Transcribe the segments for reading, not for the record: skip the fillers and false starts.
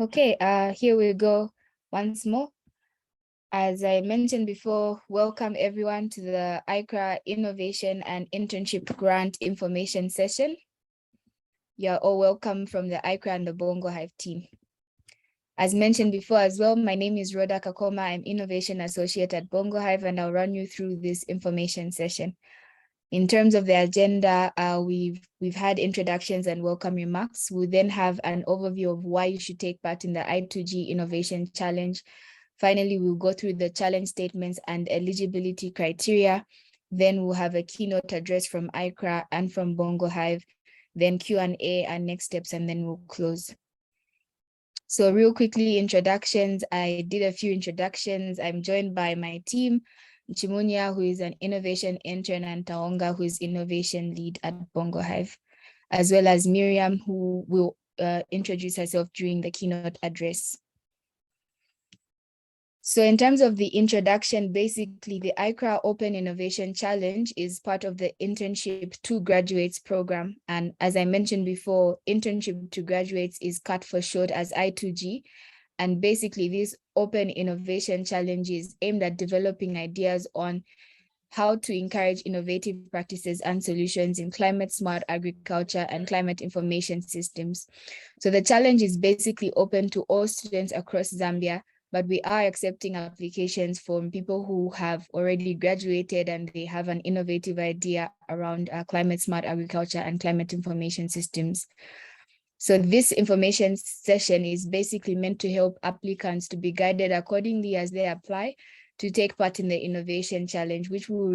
Okay, here we go once more. As I mentioned before, welcome everyone to the AICCRA Innovation and Internship Grant Information Session. You're all welcome from the AICCRA and the Bongo Hive team. As mentioned before as well, my name is Rhoda Kakoma. I'm Innovation Associate at Bongo Hive, and I'll run you through this information session. In terms of the agenda, we've had introductions and welcome remarks. We'll then have an overview of why you should take part in the I2g Innovation Challenge. Finally, we'll go through the challenge statements and eligibility criteria. Then we'll have a keynote address from AICCRA and from Bongo Hive, then Q&A and next steps, and then we'll close. So real quickly, introductions. I did a few introductions. I'm joined by my team, Chimunya, who is an innovation intern, and Taonga, who is innovation lead at Bongo Hive, as well as Miriam, who will introduce herself during the keynote address. So in terms of the introduction, basically the AICCRA Open Innovation Challenge is part of the Internship to Graduates program. And as I mentioned before, Internship to Graduates is cut for short as I2g. And basically this Open Innovation Challenge is aimed at developing ideas on how to encourage innovative practices and solutions in climate smart agriculture and climate information systems. So the challenge is basically open to all students across Zambia, but we are accepting applications from people who have already graduated and they have an innovative idea around climate smart agriculture and climate information systems. So this information session is basically meant to help applicants to be guided accordingly as they apply to take part in the innovation challenge, which will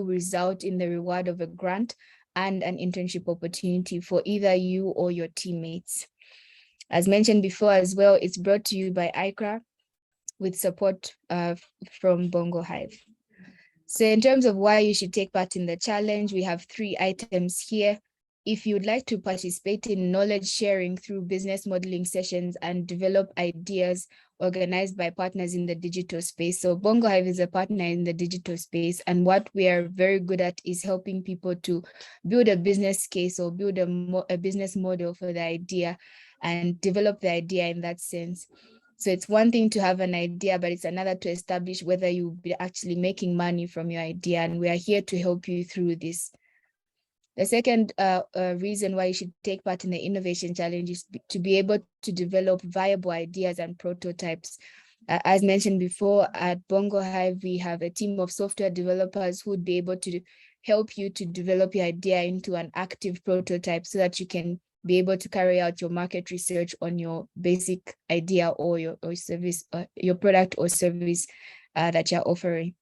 result in the reward of a grant and an internship opportunity for either you or your teammates. As mentioned before as well, it's brought to you by AICCRA with support from Bongo Hive. So in terms of why you should take part in the challenge, we have 3 items here. If you would like to participate in knowledge sharing through business modeling sessions and develop ideas organized by partners in the digital space. So Bongo Hive is a partner in the digital space, and what we are very good at is helping people to build a business case or build a business model for the idea and develop the idea in that sense. So it's one thing to have an idea, but it's another to establish whether you'll be actually making money from your idea, and we are here to help you through this. The second reason why you should take part in the Innovation Challenge is to be able to develop viable ideas and prototypes. As mentioned before, at Bongo Hive, we have a team of software developers who would be able to help you to develop your idea into an active prototype so that you can be able to carry out your market research on your basic idea or your service, your product or service that you're offering.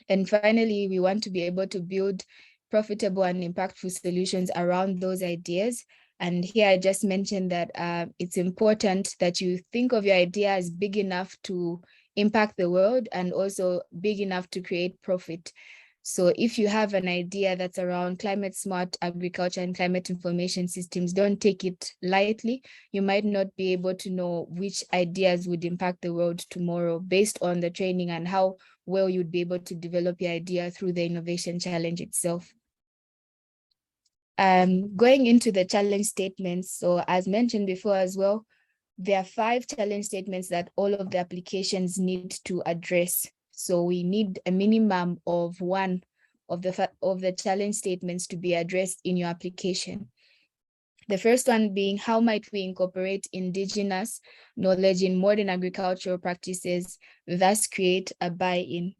And finally, we want to be able to build profitable and impactful solutions around those ideas. And here I just mentioned that it's important that you think of your idea as big enough to impact the world and also big enough to create profit. So if you have an idea that's around climate smart agriculture and climate information systems, don't take it lightly. You might not be able to know which ideas would impact the world tomorrow based on the training and how well you'd be able to develop your idea through the innovation challenge itself. Going into the challenge statements, so as mentioned before as well, there are 5 challenge statements that all of the applications need to address. So we need a minimum of 1 of the challenge statements to be addressed in your application. The first one being, how might we incorporate indigenous knowledge in modern agricultural practices, thus create a buy-in?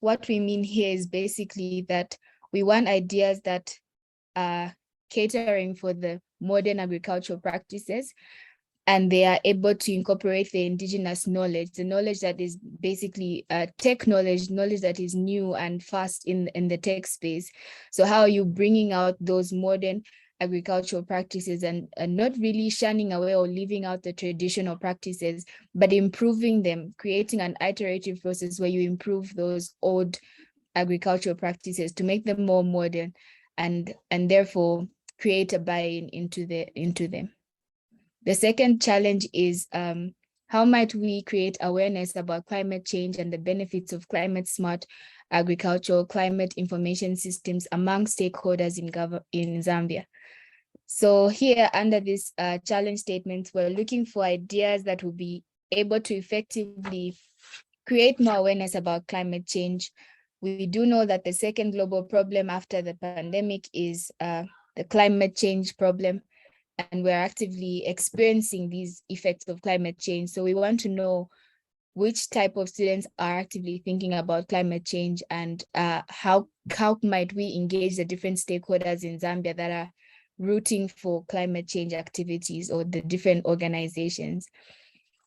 What we mean here is basically that we want ideas that are catering for the modern agricultural practices, and they are able to incorporate the indigenous knowledge, the knowledge that is basically tech knowledge that is new and fast in the tech space. So how are you bringing out those modern agricultural practices and not really shunning away or leaving out the traditional practices, but improving them, creating an iterative process where you improve those old agricultural practices to make them more modern and therefore create a buy-in into them. The second challenge is how might we create awareness about climate change and the benefits of climate smart agricultural climate information systems among stakeholders in Zambia? So here under this challenge statements, we're looking for ideas that will be able to effectively create more awareness about climate change. We do know that the second global problem after the pandemic is the climate change problem, and we're actively experiencing these effects of climate change. So we want to know which type of students are actively thinking about climate change, and how might we engage the different stakeholders in Zambia that are rooting for climate change activities, or the different organizations.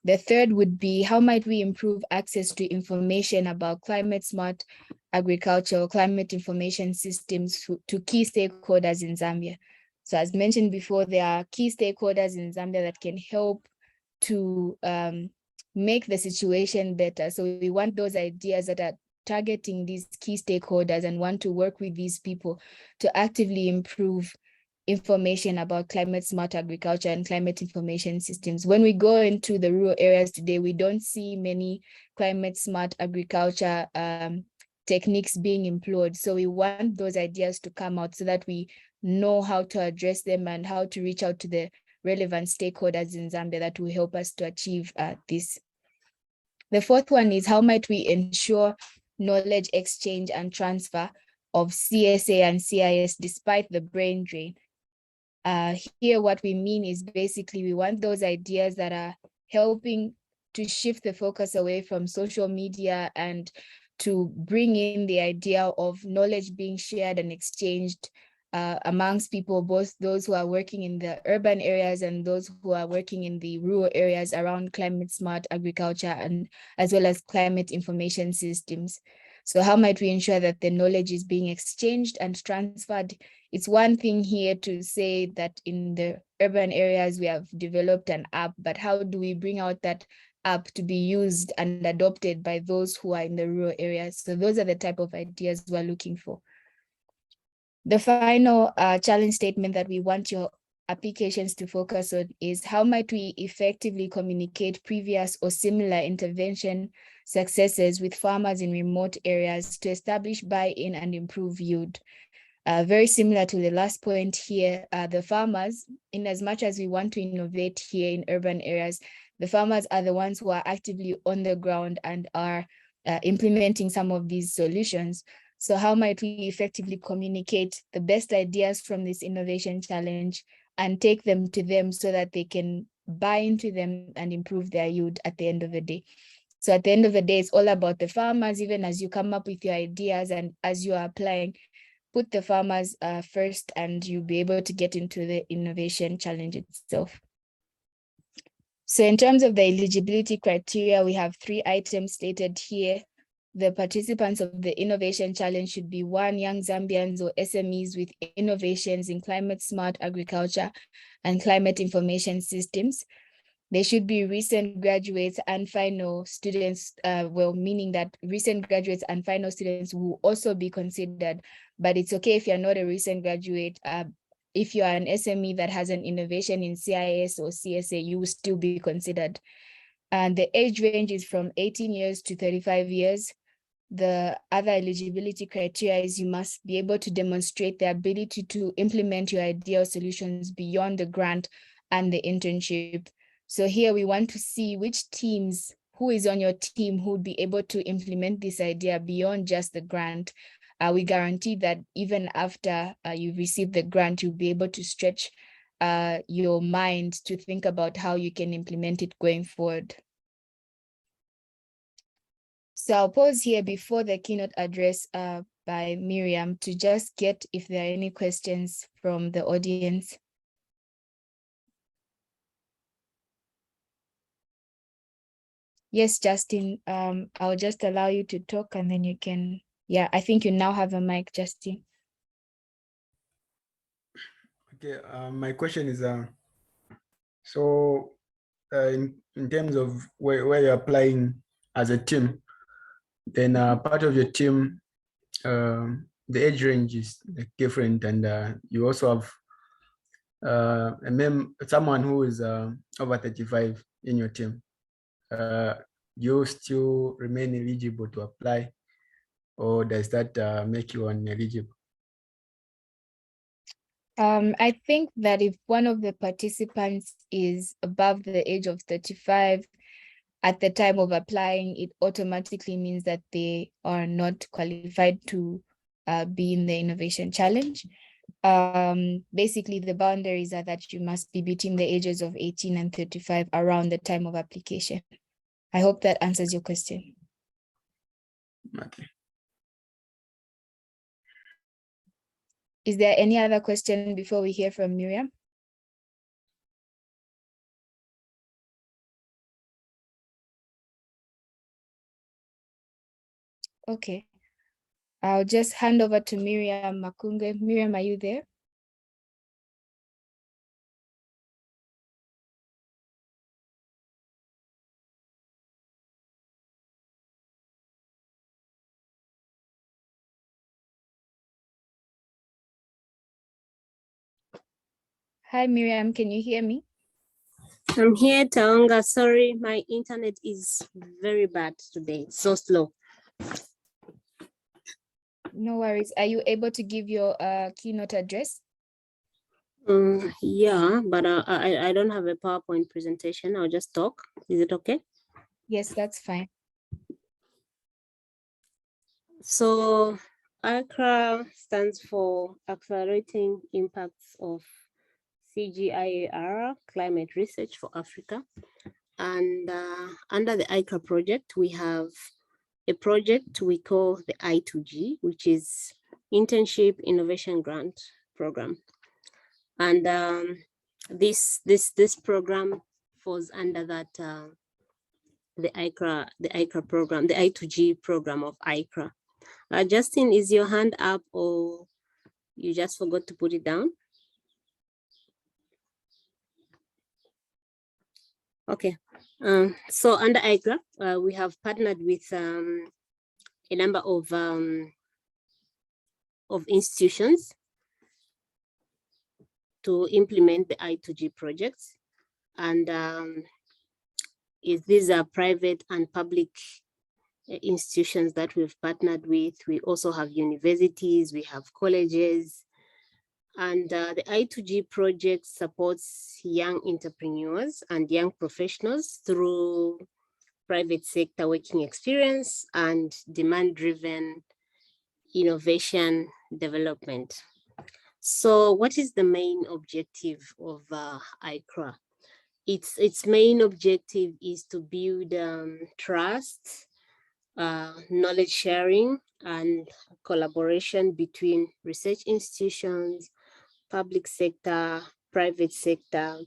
The third would be, how might we improve access to information about climate smart agriculture or climate information systems to key stakeholders in Zambia. So as mentioned before, there are key stakeholders in Zambia that can help to make the situation better. So we want those ideas that are targeting these key stakeholders and want to work with these people to actively improve information about climate smart agriculture and climate information systems. When we go into the rural areas today, we don't see many climate smart agriculture techniques being employed. So we want those ideas to come out so that we know how to address them and how to reach out to the relevant stakeholders in Zambia that will help us to achieve this. The fourth one is, how might we ensure knowledge exchange and transfer of CSA and CIS despite the brain drain? Here, what we mean is basically we want those ideas that are helping to shift the focus away from social media and to bring in the idea of knowledge being shared and exchanged amongst people, both those who are working in the urban areas and those who are working in the rural areas around climate smart agriculture, and as well as climate information systems. So how might we ensure that the knowledge is being exchanged and transferred? It's one thing here to say that in the urban areas we have developed an app, but how do we bring out that app to be used and adopted by those who are in the rural areas? So those are the type of ideas we're looking for. The final challenge statement that we want your applications to focus on is, how might we effectively communicate previous or similar intervention successes with farmers in remote areas to establish buy-in and improve yield? Very similar to the last point here, the farmers, in as much as we want to innovate here in urban areas, the farmers are the ones who are actively on the ground and are implementing some of these solutions. So how might we effectively communicate the best ideas from this innovation challenge and take them to them so that they can buy into them and improve their yield at the end of the day? So at the end of the day, it's all about the farmers. Even as you come up with your ideas and as you are applying, put the farmers first, and you'll be able to get into the innovation challenge itself. So in terms of the eligibility criteria, we have 3 items stated here. The participants of the innovation challenge should be 1, young Zambians or SMEs with innovations in climate smart agriculture and climate information systems. They should be recent graduates and final students, meaning that recent graduates and final students will also be considered, but it's okay if you're not a recent graduate. If you are an SME that has an innovation in CIS or CSA, you will still be considered. And the age range is from 18 years to 35 years. The other eligibility criteria is you must be able to demonstrate the ability to implement your ideal solutions beyond the grant and the internship. So here we want to see which teams, who is on your team who would be able to implement this idea beyond just the grant. We guarantee that even after you receive the grant, you'll be able to stretch your mind to think about how you can implement it going forward. So I'll pause here before the keynote address by Miriam to just get if there are any questions from the audience. Yes, Justin, I'll just allow you to talk and then you can, yeah, I think you now have a mic, Justin. Okay, my question is, so in terms of where you're applying as a team, then part of your team, the age range is different, and you also have someone who is over 35 in your team. You still remain eligible to apply, or does that make you ineligible? I think that if one of the participants is above the age of 35 at the time of applying, it automatically means that they are not qualified to be in the Innovation Challenge. Basically, the boundaries are that you must be between the ages of 18 and 35 around the time of application. I hope that answers your question. Okay. Is there any other question before we hear from Miriam? Okay. I'll just hand over to Miriam Makunge. Miriam, are you there? Hi, Miriam, can you hear me? I'm here, Taonga. Sorry, my internet is very bad today. It's so slow. No worries. Are you able to give your keynote address? Yeah, but I don't have a PowerPoint presentation. I'll just talk. Is it okay? Yes, that's fine. So AICCRA stands for Accelerating Impacts of CGIAR, Climate Research for Africa. And under the AICCRA project, we have a project we call the I2g, which is Internship Innovation Grant program. And this program falls under that the AICCRA program, the I2g program of AICCRA. Justin, is your hand up or you just forgot to put it down? Okay. So under AICCRA, we have partnered with a number of institutions to implement the I2g projects. And these are private and public institutions that we've partnered with. We also have universities, we have colleges, and the I2g project supports young entrepreneurs and young professionals through private sector working experience and demand-driven innovation development. So what is the main objective of AICCRA? Its main objective is to build trust, knowledge sharing, and collaboration between research institutions, public sector, private sector,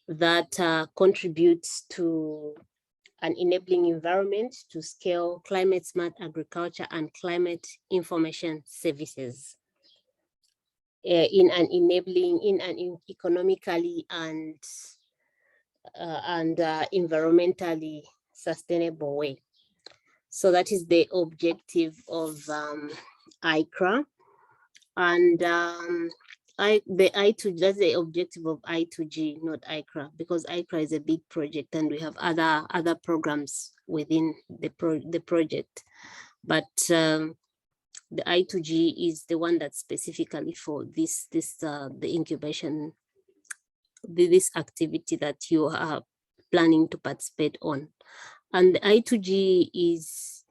that contributes to an enabling environment to scale climate smart agriculture and climate information services in an economically and environmentally sustainable way. So that is the objective of AICCRA. And that's the objective of I2g, not AICCRA, because AICCRA is a big project and we have other programs within the project. But the I2g is the one that's specifically for the incubation, this activity that you are planning to participate on. And the I2g is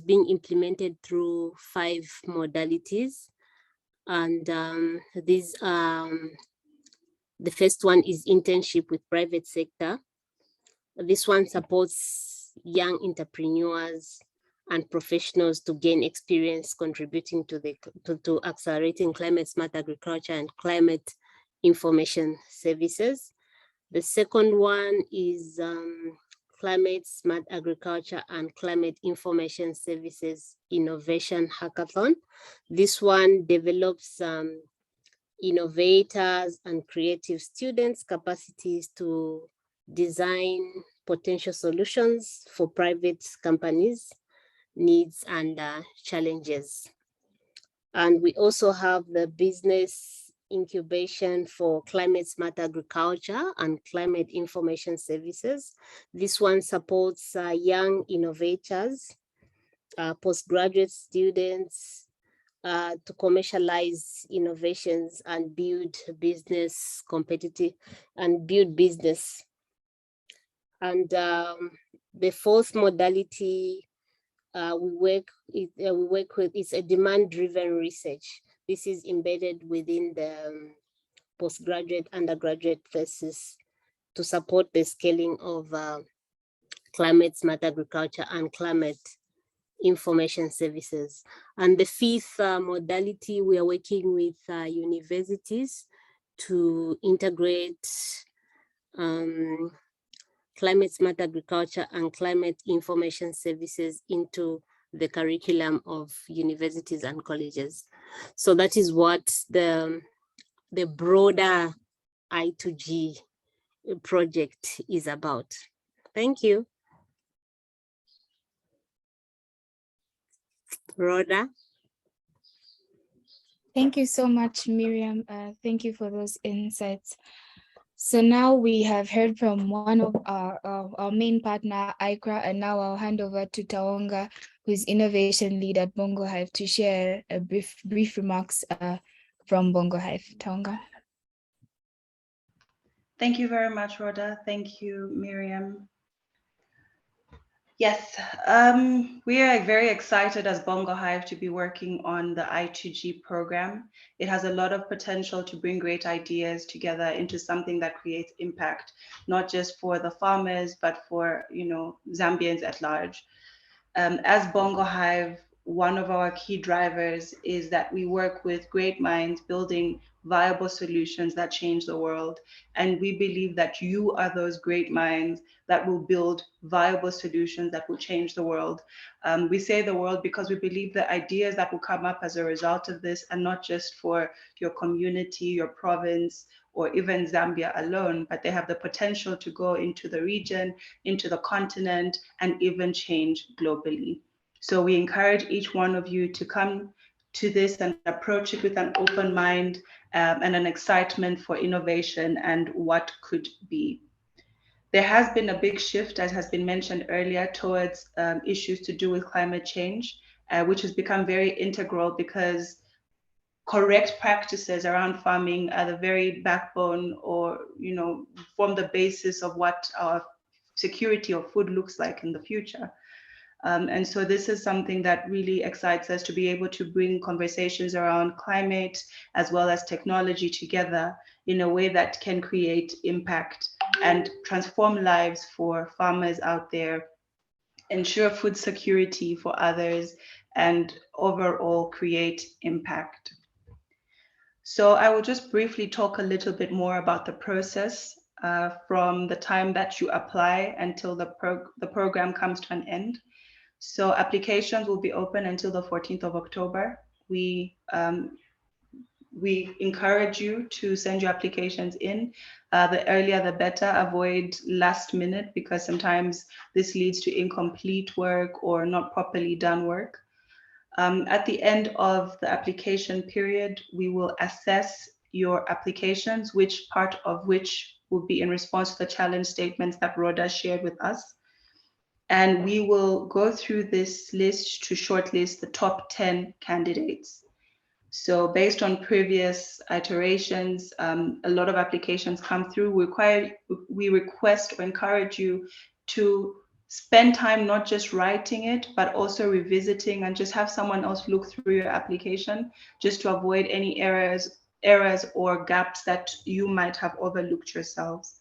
being implemented through 5 modalities. And these the first one is internship with private sector. This one supports young entrepreneurs and professionals to gain experience contributing to accelerating climate smart agriculture and climate information services. The second one is Climate Smart Agriculture and Climate Information Services Innovation Hackathon. This one develops innovators and creative students' capacities to design potential solutions for private companies' needs and challenges. And we also have the business incubation for climate smart agriculture and climate information services. This one supports young innovators, postgraduate students, to commercialize innovations and build business competitive and build business. And the fourth modality we work with is a demand-driven research. This is embedded within the postgraduate, undergraduate thesis to support the scaling of climate smart agriculture and climate information services. And the fifth modality, we are working with universities to integrate climate smart agriculture and climate information services into the curriculum of universities and colleges. So that is what the broader I2G project is about. Thank you. Rhoda. Thank you so much, Miriam. Thank you for those insights. So now we have heard from one of our main partner, AICCRA, and now I'll hand over to Taonga, who's innovation lead at Bongo Hive, to share a brief remarks from Bongo Hive. Taonga. Thank you very much, Rhoda. Thank you, Miriam. Yes, we are very excited as Bongo Hive to be working on the I2G program. It has a lot of potential to bring great ideas together into something that creates impact, not just for the farmers, but for Zambians at large. As Bongo Hive, one of our key drivers is that we work with great minds building viable solutions that change the world. And we believe that you are those great minds that will build viable solutions that will change the world. We say the world because we believe the ideas that will come up as a result of this are not just for your community, your province, or even Zambia alone, but they have the potential to go into the region, into the continent, and even change globally. So we encourage each one of you to come to this and approach it with an open mind and an excitement for innovation and what could be. There has been a big shift, as has been mentioned earlier, towards issues to do with climate change, which has become very integral because correct practices around farming are the very backbone or, form the basis of what our security of food looks like in the future. And so this is something that really excites us to be able to bring conversations around climate as well as technology together in a way that can create impact and transform lives for farmers out there, ensure food security for others, and overall create impact. So I will just briefly talk a little bit more about the process from the time that you apply until the program comes to an end. So applications will be open until the 14th of October. We encourage you to send your applications in. The earlier, the better. Avoid last minute because sometimes this leads to incomplete work or not properly done work. At the end of the application period, we will assess your applications, which part of which will be in response to the challenge statements that Rhoda shared with us. And we will go through this list to shortlist the top 10 candidates. So based on previous iterations, a lot of applications come through. We request or encourage you to spend time not just writing it, but also revisiting and just have someone else look through your application just to avoid any errors or gaps that you might have overlooked yourselves.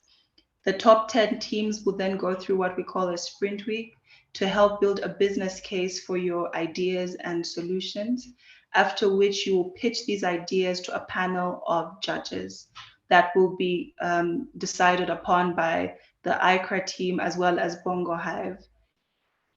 The top 10 teams will then go through what we call a sprint week to help build a business case for your ideas and solutions, after which you will pitch these ideas to a panel of judges that will be decided upon by the AICCRA team as well as Bongo Hive.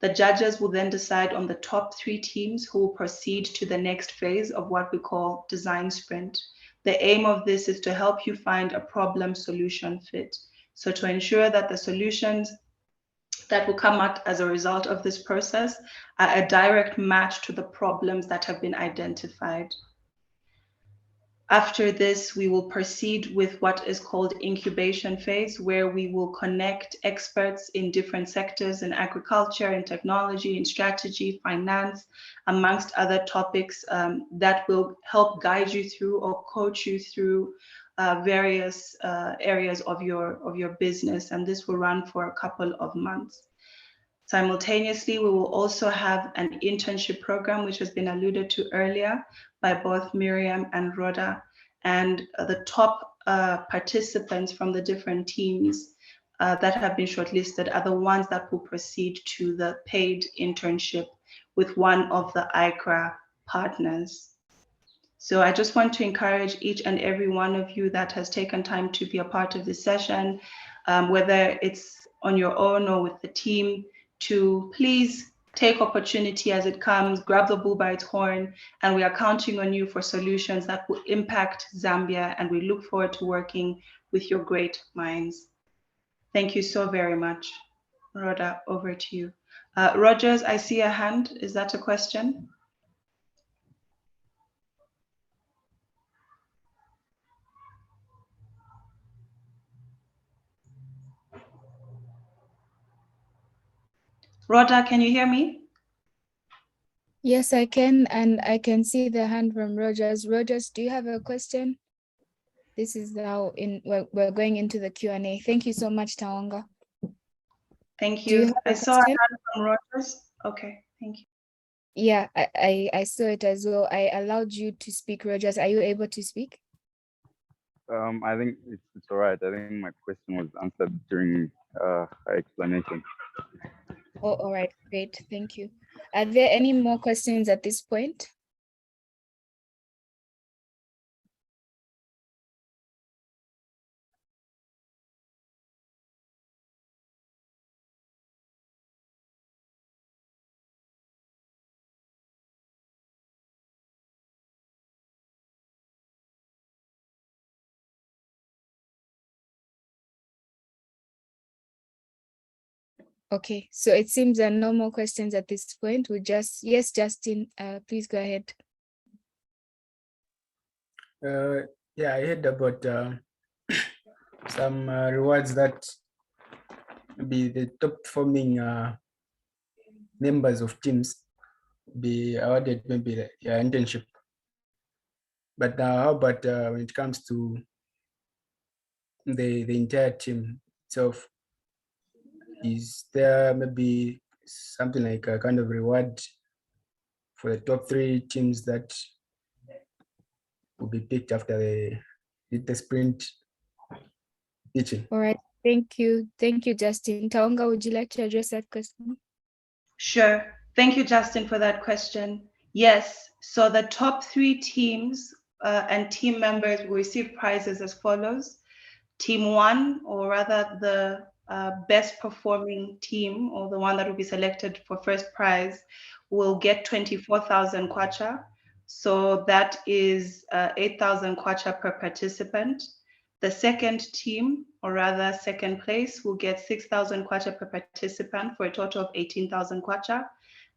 The judges will then decide on the top 3 teams who will proceed to the next phase of what we call design sprint. The aim of this is to help you find a problem solution fit. So to ensure that the solutions that will come out as a result of this process are a direct match to the problems that have been identified. After this, we will proceed with what is called incubation phase, where we will connect experts in different sectors in agriculture, in technology, in strategy, finance, amongst other topics that will help guide you through or coach you through various areas of your business. And this will run for a couple of months. Simultaneously, we will also have an internship program, which has been alluded to earlier by both Miriam and Rhoda. And the top participants from the different teams that have been shortlisted are the ones that will proceed to the paid internship with one of the AICCRA partners. So I just want to encourage each and every one of you that has taken time to be a part of this session, whether it's on your own or with the team, to please take opportunity as it comes, grab the bull by its horn, and we are counting on you for solutions that will impact Zambia, and we look forward to working with your great minds. Thank you so very much. Rhoda, over to you. Rogers, I see a hand. Is that a question? Rhoda, can you hear me? Yes, I can, and I can see the hand from Rogers. Rogers, do you have a question? This is now we're going into the Q&A. Thank you so much, Tawanga. Thank Do you you. have a I saw a question? hand from Rogers. Okay, thank you. Yeah, I saw it as well. I allowed you to speak, Rogers. Are you able to speak? I think it's all right. I think my question was answered during her explanation. Oh, all right, great. Thank you. Are there any more questions at this point? Okay, so it seems there are no more questions at this point. Yes, Justin, please go ahead. Yeah, I heard about some rewards that be the top performing members of teams be awarded maybe the internship. But how about when it comes to the entire team itself? Is there maybe something like a kind of reward for the top 3 teams that will be picked after the sprint pitching? All right, thank you. Thank you, Justin. Taonga, would you like to address that question? Sure. Thank you, Justin, for that question. Yes, so the top 3 teams and team members will receive prizes as follows. Team 1, or rather the best performing team, or the one that will be selected for first prize, will get 24,000 kwacha. So that is 8,000 kwacha per participant. The second team, or rather second place, will get 6,000 kwacha per participant for a total of 18,000 kwacha.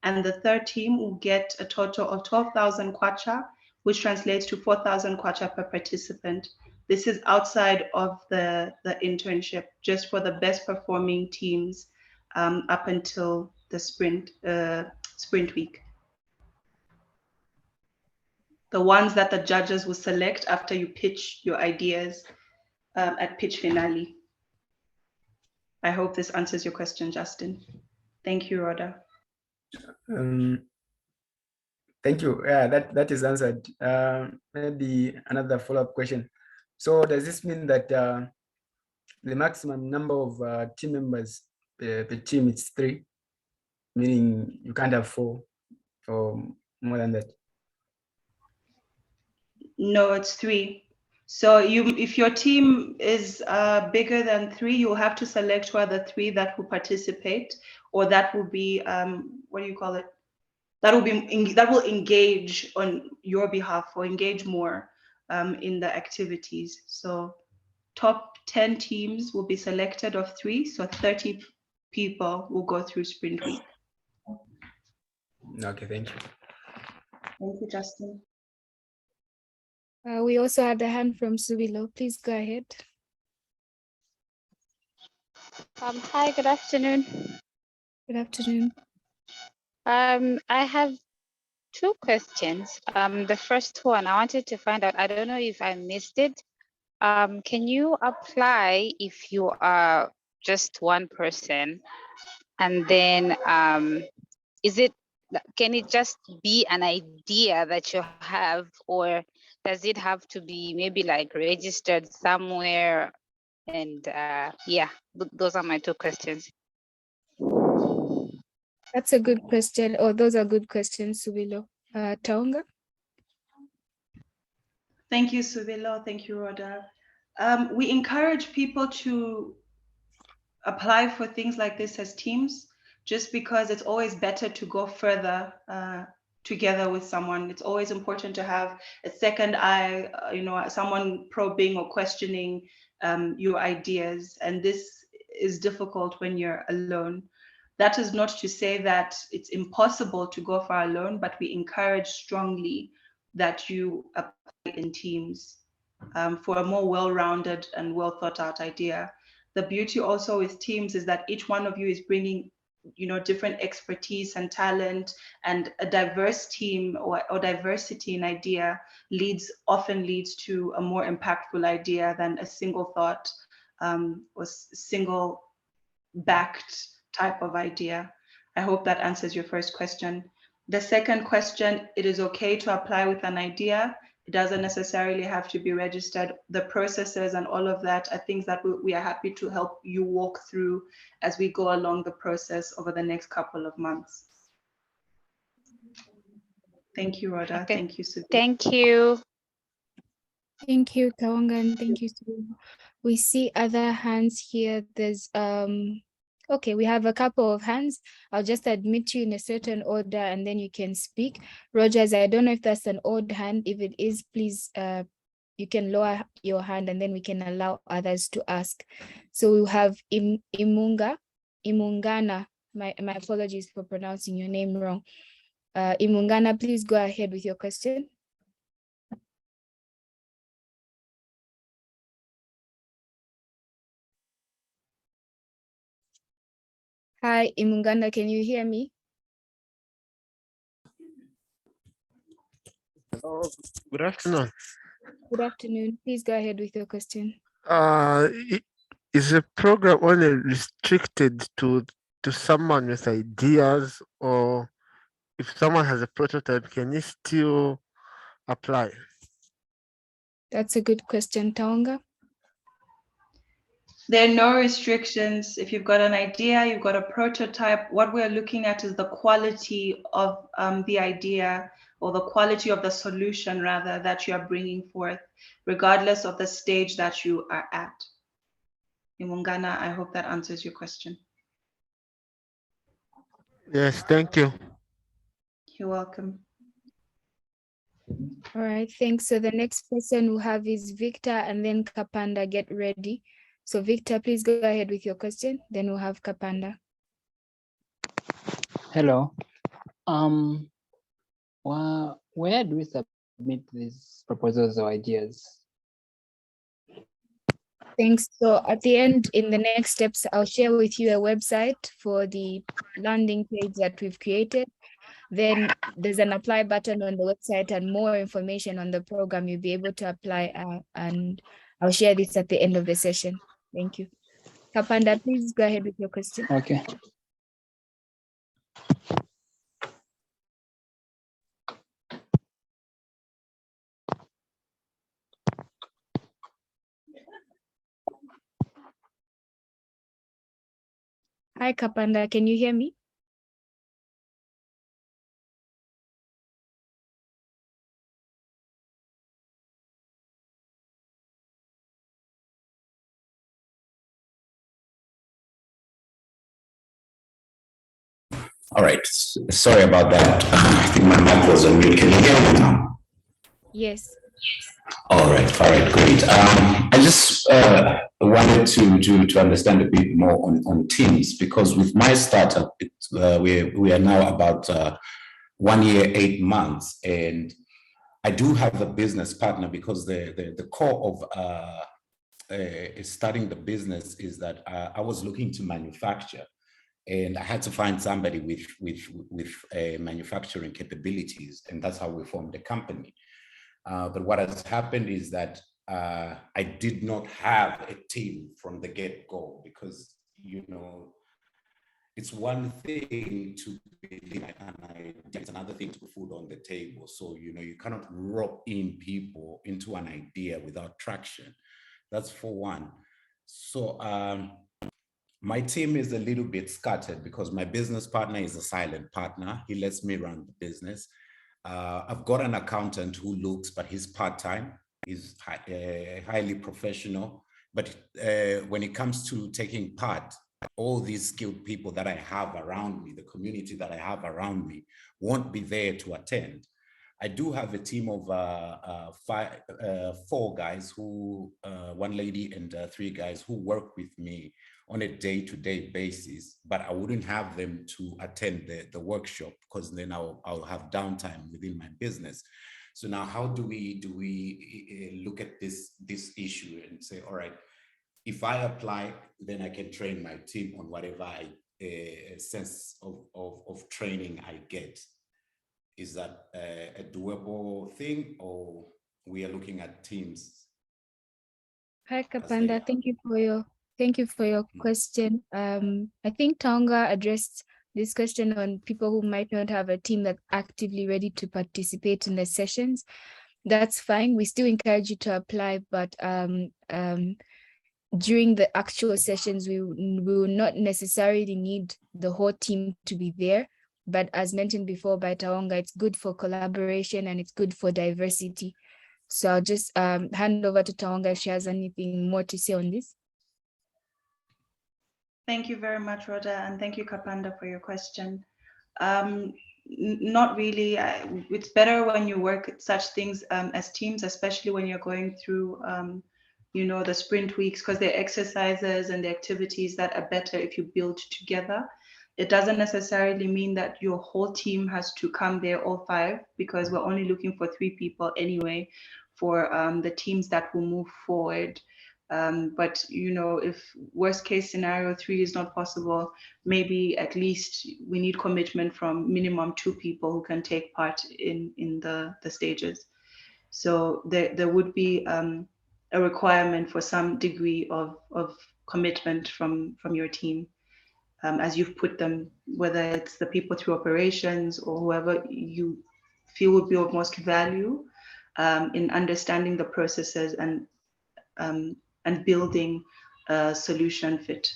And the third team will get a total of 12,000 kwacha, which translates to 4,000 kwacha per participant. This is outside of the internship, just for the best performing teams up until the sprint week. The ones that the judges will select after you pitch your ideas at pitch finale. I hope this answers your question, Justin. Thank you, Rhoda. Thank you. Yeah, that is answered. Maybe another follow-up question. So does this mean that the maximum number of team members per team is 3, meaning you can't have 4 or more than that? No, it's 3. So if your team is bigger than 3, you'll have to select who are the 3 that will participate, or that will be what do you call it? That will engage on your behalf, or engage more in the activities. So top 10 teams will be selected of 3, so 30 people will go through sprint week. Okay, thank you. Thank you, Justin. We also had a hand from Subilo. Please go ahead. Hi, good afternoon. Good afternoon. I have two questions. The first one, I wanted to find out, I don't know if I missed it. Can you apply if you are just one person? And then can it just be an idea that you have, or does it have to be maybe like registered somewhere? And yeah, those are my two questions. That's a good question. Oh, those are good questions, Subilo. Taonga? Thank you, Subilo. Thank you, Rhoda. We encourage people to apply for things like this as teams, just because it's always better to go further together with someone. It's always important to have a second eye, someone probing or questioning your ideas. And this is difficult when you're alone. That is not to say that it's impossible to go far alone, but we encourage strongly that you apply in teams for a more well-rounded and well-thought-out idea. The beauty also with teams is that each one of you is bringing, different expertise and talent, and a diverse team or diversity in idea often leads to a more impactful idea than a single thought or single backed type of idea. I hope that answers your first question. The second question, it is okay to apply with an idea. It doesn't necessarily have to be registered. The processes and all of that are things that we are happy to help you walk through as we go along the process over the next couple of months. Thank you, Rhoda. Okay. Thank you, Subi. Thank you. Thank you, Taonga, and thank you, Subilo. We see other hands here. There's okay, we have a couple of hands. I'll just admit you in a certain order and then you can speak. Rogers, I don't know if that's an odd hand. If it is, please, you can lower your hand and then we can allow others to ask. So we have Imungana. My apologies for pronouncing your name wrong. Imungana, please go ahead with your question. Hi, Imungana, can you hear me? Oh, good afternoon. Good afternoon. Please go ahead with your question. Is the program only restricted to someone with ideas, or if someone has a prototype, can he still apply? That's a good question, Taonga. There are no restrictions. If you've got an idea, you've got a prototype, what we're looking at is the quality of the idea, or the quality of the solution rather, that you are bringing forth, regardless of the stage that you are at. Imungana, I hope that answers your question. Yes, thank you. You're welcome. All right, thanks. So the next person we'll have is Victor, and then Kapanda. Get ready. So Victor, please go ahead with your question. Then we'll have Kapanda. Hello. Where do we submit these proposals or ideas? Thanks. So at the end, in the next steps, I'll share with you a website for the landing page that we've created. Then there's an apply button on the website and more information on the program. You'll be able to apply and I'll share this at the end of the session. Thank you. Kapanda, please go ahead with your question. Okay. Hi, Kapanda, can you hear me? All right. Sorry about that. I think my mic was on mute. Can you hear me now? Yes. All right. Great. I just wanted to understand a bit more on teams, because with my startup, we are now about 1 year, 8 months, and I do have a business partner because the core of starting the business is that I was looking to manufacture, and I had to find somebody with manufacturing capabilities, and that's how we formed the company. But what has happened is that I did not have a team from the get-go, because, you know, it's one thing to believe an idea, it's another thing to put food on the table. So, you know, you cannot rope in people into an idea without traction. That's for one. So my team is a little bit scattered because my business partner is a silent partner. He lets me run the business. I've got an accountant who looks, but he's part-time. He's highly professional. But when it comes to taking part, all these skilled people that I have around me, the community that I have around me, won't be there to attend. I do have a team of four guys who, one lady and three guys who work with me on a day-to-day basis, but I wouldn't have them to attend the workshop, because then I'll have downtime within my business. So now, how do we look at this issue and say, all right, if I apply, then I can train my team on whatever sense of training I get? Is that a doable thing, or we are looking at teams? Hi, Kapanda. Thank you for your question. I think Tonga addressed this question on people who might not have a team that's actively ready to participate in the sessions. That's fine. We still encourage you to apply, but during the actual sessions, we will not necessarily need the whole team to be there. But as mentioned before by Taonga, it's good for collaboration and it's good for diversity. So I'll just hand over to Taonga if she has anything more to say on this. Thank you very much, Rhoda, and thank you, Kapanda, for your question. Not really. It's better when you work at such things as teams, especially when you're going through you know, the sprint weeks, because they're exercises and the activities that are better if you build together. It doesn't necessarily mean that your whole team has to come there, all five, because we're only looking for 3 people anyway for the teams that will move forward. But, you know, if worst case scenario 3 is not possible, maybe at least we need commitment from minimum 2 people who can take part in the stages. So there would be a requirement for some degree of commitment from your team, as you've put them, whether it's the people through operations or whoever you feel would be of most value in understanding the processes and building a solution fit.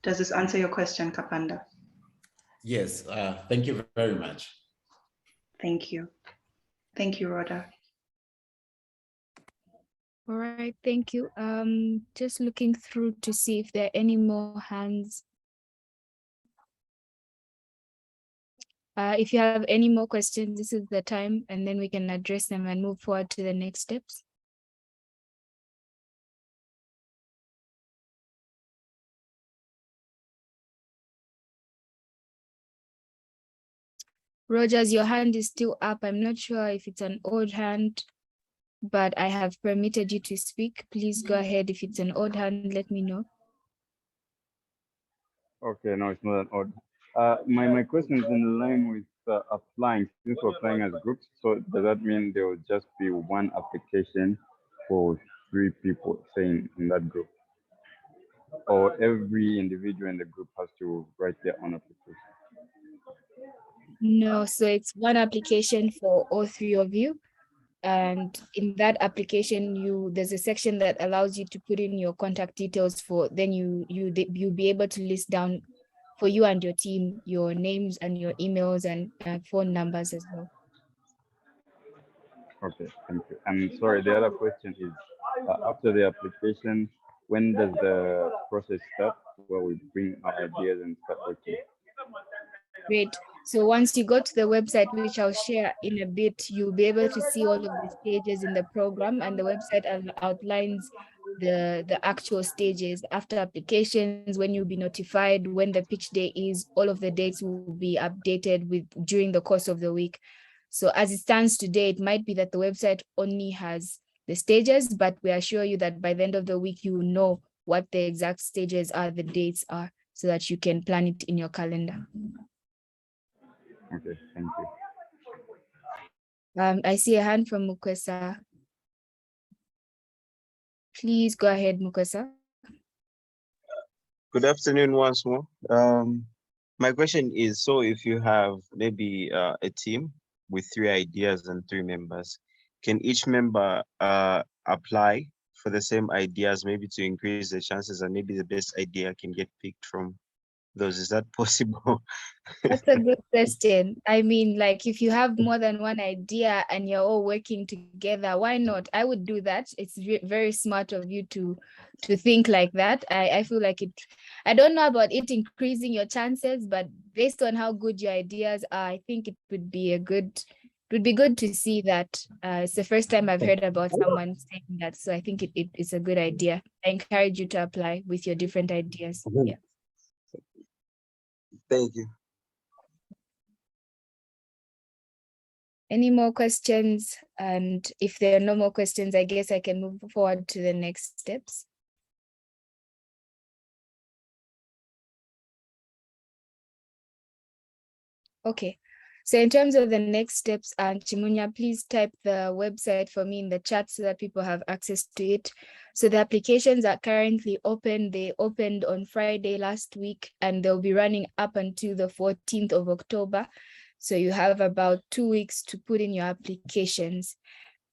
Does this answer your question, Kapanda? Yes, thank you very much. Thank you. Thank you, Rhoda. All right, thank you. Just looking through to see if there are any more hands. If you have any more questions, this is the time, and then we can address them and move forward to the next steps. Rogers, your hand is still up. I'm not sure if it's an old hand, but I have permitted you to speak. Please go ahead. If it's an odd hand, let me know. Okay, no, it's not an odd. My question is in line with applying. Since we're applying as groups, so does that mean there will just be one application for 3 people, saying in that group, or every individual in the group has to write their own application? No, so it's one application for all 3 of you. And in that application, there's a section that allows you to put in your contact details for, then you'll be able to list down for you and your team, your names and your emails and phone numbers as well. Okay, thank you. And sorry, the other question is, after the application, when does the process start, where we bring our ideas and start working? Great. So once you go to the website, which I'll share in a bit, you'll be able to see all of the stages in the program, and the website outlines the actual stages after applications, when you'll be notified, when the pitch day is, all of the dates will be updated with during the course of the week. So as it stands today, it might be that the website only has the stages, but we assure you that by the end of the week, you will know what the exact stages are, the dates are, so that you can plan it in your calendar. Okay, thank you. I see a hand from Mukwesa. Please go ahead, Mukwesa. Good afternoon once more. My question is, so if you have maybe a team with 3 ideas and 3 members, can each member apply for the same ideas, maybe to increase the chances and maybe the best idea can get picked from those? Is that possible? That's a good question. I mean, like if you have more than one idea and you're all working together, why not? I would do that. It's very smart of you to think like that. I feel like it, I don't know about it increasing your chances, but based on how good your ideas are, I think it would be good to see that. It's the first time I've heard about someone saying that. So I think it's a good idea. I encourage you to apply with your different ideas. Yeah. Thank you. Any more questions? And if there are no more questions, I guess I can move forward to the next steps. Okay, so in terms of the next steps, Chimunya, please type the website for me in the chat so that people have access to it. So the applications are currently open. They opened on Friday last week, and they'll be running up until the 14th of October. So you have about 2 weeks to put in your applications.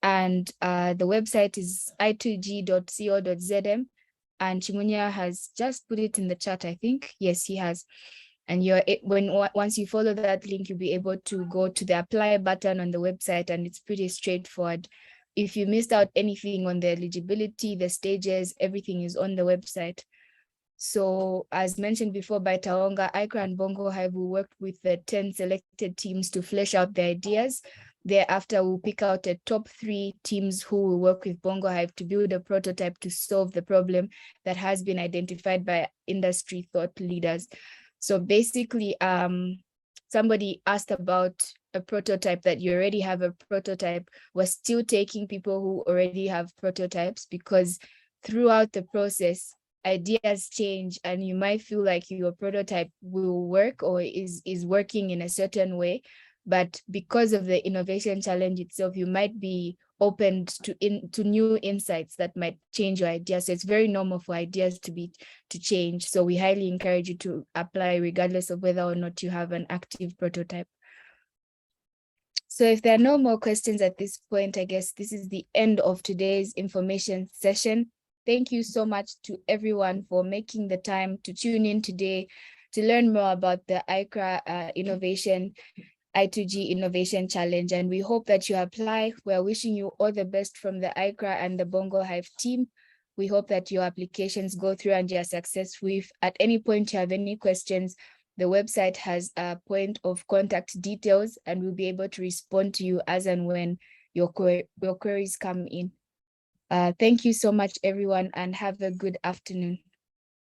And the website is i2g.co.zm. And Chimunya has just put it in the chat, I think. Yes, he has. And once you follow that link, you'll be able to go to the apply button on the website, and it's pretty straightforward. If you missed out anything on the eligibility, the stages, everything is on the website. So as mentioned before by Taonga, AICCRA and Bongo Hive will work with the 10 selected teams to flesh out the ideas. Thereafter, we'll pick out a top 3 teams who will work with Bongo Hive to build a prototype to solve the problem that has been identified by industry thought leaders. So basically, somebody asked about a prototype, that you already have a prototype. We're still taking people who already have prototypes, because throughout the process, ideas change and you might feel like your prototype will work or is working in a certain way. But because of the innovation challenge itself, you might be opened to new insights that might change your idea. So it's very normal for ideas to change. So we highly encourage you to apply regardless of whether or not you have an active prototype. So if there are no more questions at this point, I guess this is the end of today's information session. Thank you so much to everyone for making the time to tune in today to learn more about the AICCRA I2g Innovation Challenge, and we hope that you apply. We're wishing you all the best from the AICCRA and the Bongo Hive team. We hope that your applications go through and you're successful. If at any point you have any questions, the website has a point of contact details, and we'll be able to respond to you as and when your queries come in. Thank you so much, everyone, and have a good afternoon.